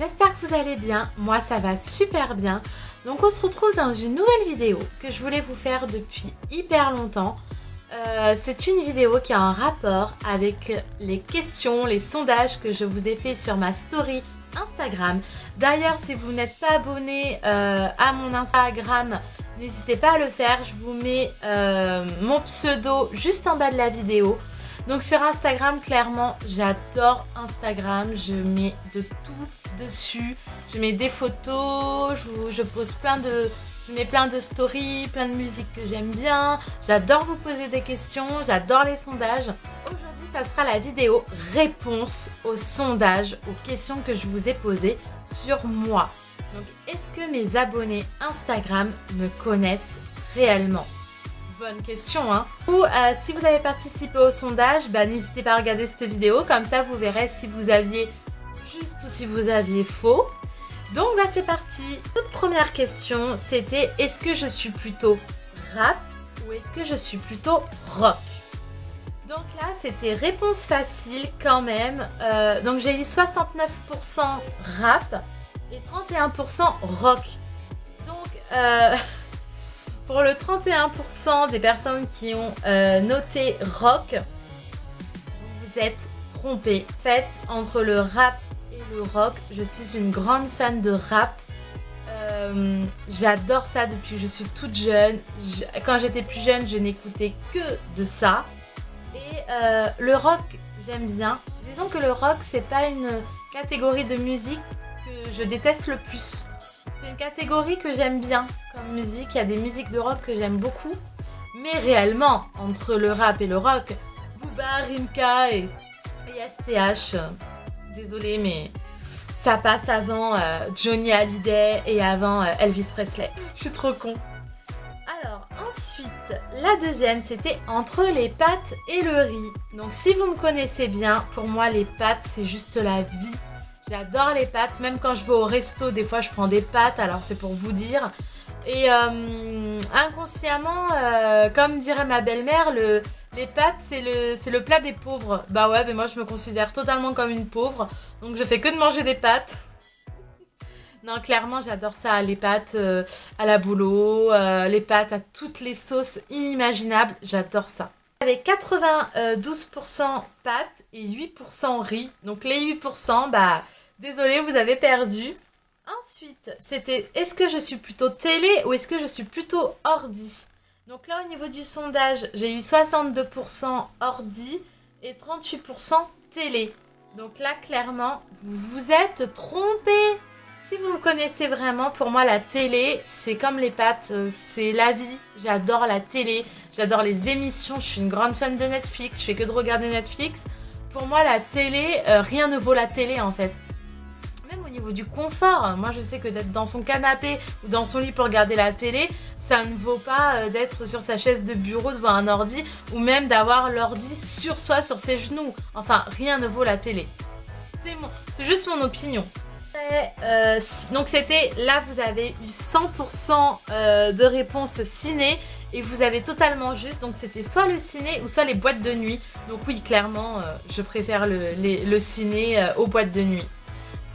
j'espère que vous allez bien, moi ça va super bien. Donc on se retrouve dans une nouvelle vidéo que je voulais vous faire depuis hyper longtemps. C'est une vidéo qui a un rapport avec les questions, les sondages que je vous ai fait sur ma story Instagram. D'ailleurs, si vous n'êtes pas abonné à mon Instagram, n'hésitez pas à le faire. Je vous mets mon pseudo juste en bas de la vidéo. Donc sur Instagram, clairement, j'adore Instagram. Je mets de tout dessus. Je mets des photos, je pose je mets plein de stories, plein de musique que j'aime bien. J'adore vous poser des questions, j'adore les sondages. Aujourd'hui, ça sera la vidéo réponse aux sondages, aux questions que je vous ai posées sur moi. Donc, est-ce que mes abonnés Instagram me connaissent réellement? Bonne question, hein. Ou si vous avez participé au sondage, n'hésitez pas à regarder cette vidéo. Comme ça, vous verrez si vous aviez juste ou si vous aviez faux. Donc c'est parti. Toute première question, c'était est-ce que je suis plutôt rap ou est-ce que je suis plutôt rock? Donc là, c'était réponse facile quand même. Donc j'ai eu 69% rap et 31% rock. Donc pour le 31% des personnes qui ont noté rock, vous vous êtes trompés. Faites entre le rap et le rock. Je suis une grande fan de rap. J'adore ça depuis que je suis toute jeune. Quand j'étais plus jeune, je n'écoutais que de ça. Et le rock, j'aime bien. Disons que le rock, c'est pas une catégorie de musique que je déteste le plus. C'est une catégorie que j'aime bien comme musique. Il y a des musiques de rock que j'aime beaucoup. Mais réellement, entre le rap et le rock, Booba, Rimka et SCH, désolée, mais ça passe avant Johnny Hallyday et avant Elvis Presley. Je suis trop con. Alors, ensuite, la deuxième, c'était entre les pâtes et le riz. Donc, si vous me connaissez bien, pour moi, les pâtes, c'est juste la vie. J'adore les pâtes. Même quand je vais au resto, des fois, je prends des pâtes. Alors, c'est pour vous dire. Et inconsciemment, comme dirait ma belle-mère, les pâtes, c'est le plat des pauvres. Bah ouais, mais moi je me considère totalement comme une pauvre. Donc je fais que de manger des pâtes. Non, clairement, j'adore ça. Les pâtes à la bouleau, les pâtes à toutes les sauces inimaginables. J'adore ça. Avec 92% pâtes et 8% riz. Donc les 8%, désolé, vous avez perdu. Ensuite, c'était est-ce que je suis plutôt télé ou est-ce que je suis plutôt ordi? Donc là, au niveau du sondage, j'ai eu 62% ordi et 38% télé. Donc là, clairement, vous vous êtes trompés. Si vous me connaissez vraiment, pour moi, la télé, c'est comme les pâtes, c'est la vie. J'adore la télé, j'adore les émissions, je suis une grande fan de Netflix, je fais que de regarder Netflix. Pour moi, la télé, rien ne vaut la télé, en fait. Même au niveau du confort, moi je sais que d'être dans son canapé ou dans son lit pour regarder la télé, ça ne vaut pas d'être sur sa chaise de bureau devant un ordi ou même d'avoir l'ordi sur soi, sur ses genoux. Enfin, rien ne vaut la télé. C'est juste mon opinion. Donc c'était, là vous avez eu 100% de réponses ciné et vous avez totalement juste. Donc c'était soit le ciné ou soit les boîtes de nuit. Donc oui, clairement, je préfère le ciné aux boîtes de nuit.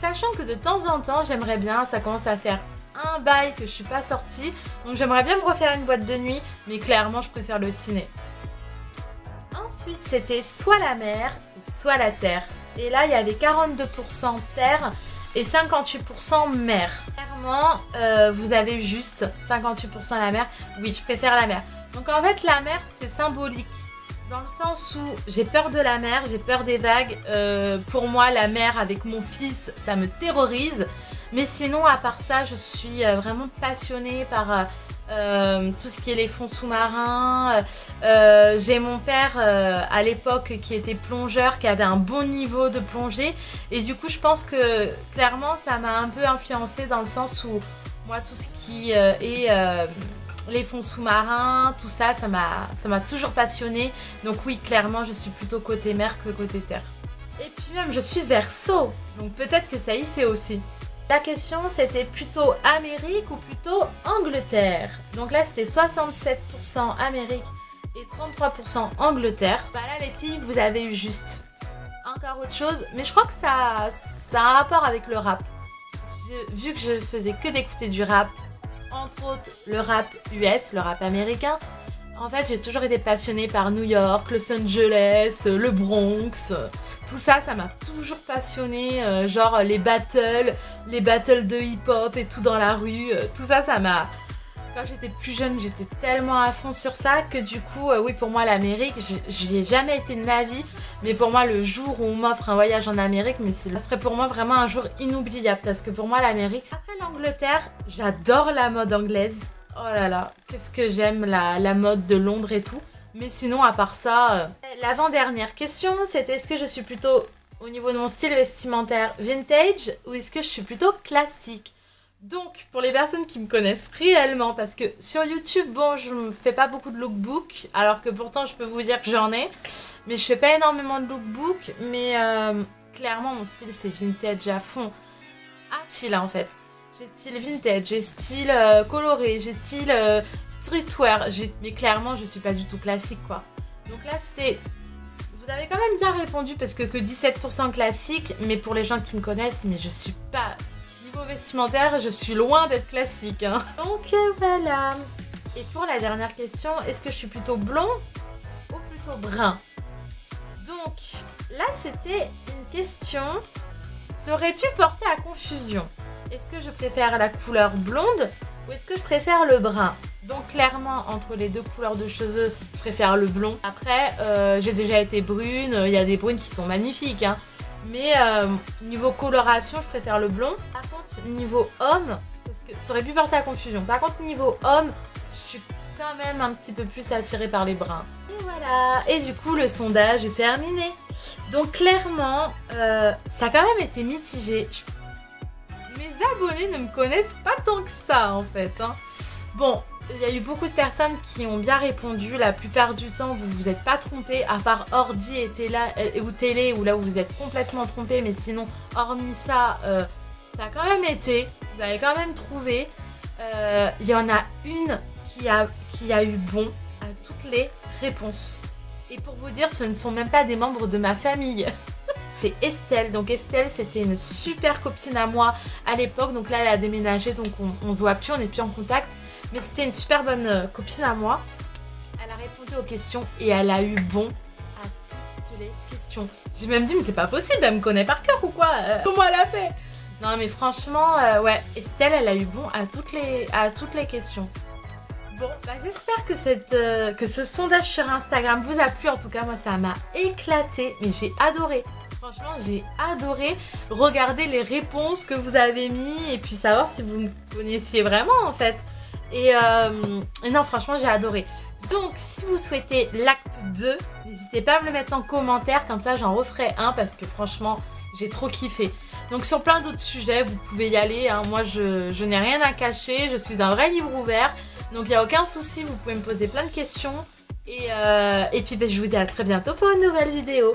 Sachant que de temps en temps, j'aimerais bien, ça commence à faire un bail que je suis pas sortie, donc j'aimerais bien me refaire une boîte de nuit, mais clairement, je préfère le ciné. Ensuite, c'était soit la mer ou soit la terre. Et là, il y avait 42% terre et 58% mer. Clairement, vous avez juste 58% la mer. Oui, je préfère la mer. Donc en fait, la mer, c'est symbolique. Dans le sens où j'ai peur de la mer, j'ai peur des vagues. Pour moi, la mer avec mon fils, ça me terrorise. Mais sinon, à part ça, je suis vraiment passionnée par tout ce qui est les fonds sous-marins. J'ai mon père à l'époque qui était plongeur, qui avait un bon niveau de plongée. Et du coup, je pense que clairement, ça m'a un peu influencée dans le sens où moi, tout ce qui est... les fonds sous-marins, tout ça, ça m'a toujours passionnée. Donc oui, clairement, je suis plutôt côté mer que côté terre. Et puis même, je suis Verseau, donc peut-être que ça y fait aussi. La question, c'était plutôt Amérique ou plutôt Angleterre. Donc là, c'était 67% Amérique et 33% Angleterre. Là, les filles, vous avez eu juste. Encore autre chose, mais je crois que ça a un rapport avec le rap. vu que je faisais que d'écouter du rap, entre autres le rap US, le rap américain, en fait j'ai toujours été passionnée par New York, Los Angeles, le Bronx, tout ça, ça m'a toujours passionnée, genre les battles de hip-hop et tout dans la rue, tout ça, ça m'a... Quand j'étais plus jeune, j'étais tellement à fond sur ça que du coup, oui, pour moi l'Amérique, je n'y ai jamais été de ma vie, mais pour moi le jour où on m'offre un voyage en Amérique, mais ça serait pour moi vraiment un jour inoubliable parce que pour moi l'Amérique... Après l'Angleterre, j'adore la mode anglaise. Oh là là, qu'est-ce que j'aime la mode de Londres et tout. Mais sinon, à part ça... L'avant-dernière question, c'était est-ce que je suis plutôt, au niveau de mon style vestimentaire, vintage ou est-ce que je suis plutôt classique? Donc, pour les personnes qui me connaissent réellement, parce que sur YouTube, bon, je ne fais pas beaucoup de lookbook, alors que pourtant, je peux vous dire que j'en ai, mais je fais pas énormément de lookbook, mais clairement, mon style, c'est vintage à fond. Style, en fait. J'ai style vintage, j'ai style coloré, j'ai style streetwear, mais clairement, je suis pas du tout classique, quoi. Donc là, c'était... Vous avez quand même bien répondu, parce que 17% classique, mais pour les gens qui me connaissent, mais je suis pas... Niveau vestimentaire, je suis loin d'être classique. Hein. Donc voilà. Et pour la dernière question, est-ce que je suis plutôt blond ou plutôt brun? Donc là, c'était une question qui aurait pu porter à confusion. Est-ce que je préfère la couleur blonde ou est-ce que je préfère le brun? Donc clairement, entre les deux couleurs de cheveux, je préfère le blond. Après, j'ai déjà été brune, il y a des brunes qui sont magnifiques. Hein. Mais niveau coloration, je préfère le blond. Par contre, niveau homme, parce que ça aurait pu porter à confusion. Par contre, niveau homme, je suis quand même un petit peu plus attirée par les bruns. Et voilà. Et du coup, le sondage est terminé. Donc clairement, ça a quand même été mitigé. Mes abonnés ne me connaissent pas tant que ça, en fait. Hein. Bon, il y a eu beaucoup de personnes qui ont bien répondu. La plupart du temps, vous vous êtes pas trompés, à part ordi et télé, où là où vous êtes complètement trompés. Mais sinon, hormis ça, ça a quand même été. Vous avez quand même trouvé. Il y en a une qui a eu bon à toutes les réponses. Et pour vous dire, ce ne sont même pas des membres de ma famille. C'est Estelle. Donc Estelle, c'était une super copine à moi à l'époque. Donc là, elle a déménagé, donc on se voit plus, on n'est plus en contact. Mais c'était une super bonne copine à moi. Elle a répondu aux questions et elle a eu bon à toutes les questions. J'ai même dit, mais c'est pas possible, elle me connaît par cœur ou quoi? Comment elle a fait? Non mais franchement, ouais, Estelle, elle a eu bon à toutes les questions. Bon, bah, j'espère que ce sondage sur Instagram vous a plu. En tout cas, moi, ça m'a éclaté, mais j'ai adoré. Franchement, j'ai adoré regarder les réponses que vous avez mis et puis savoir si vous me connaissiez vraiment, en fait. Et non, franchement, j'ai adoré. Donc, si vous souhaitez l'acte 2, n'hésitez pas à me le mettre en commentaire. Comme ça, j'en referai un parce que franchement, j'ai trop kiffé. Donc, sur plein d'autres sujets, vous pouvez y aller. Hein. Moi, je n'ai rien à cacher. Je suis un vrai livre ouvert. Donc, il n'y a aucun souci. Vous pouvez me poser plein de questions. Et puis, ben, je vous dis à très bientôt pour une nouvelle vidéo.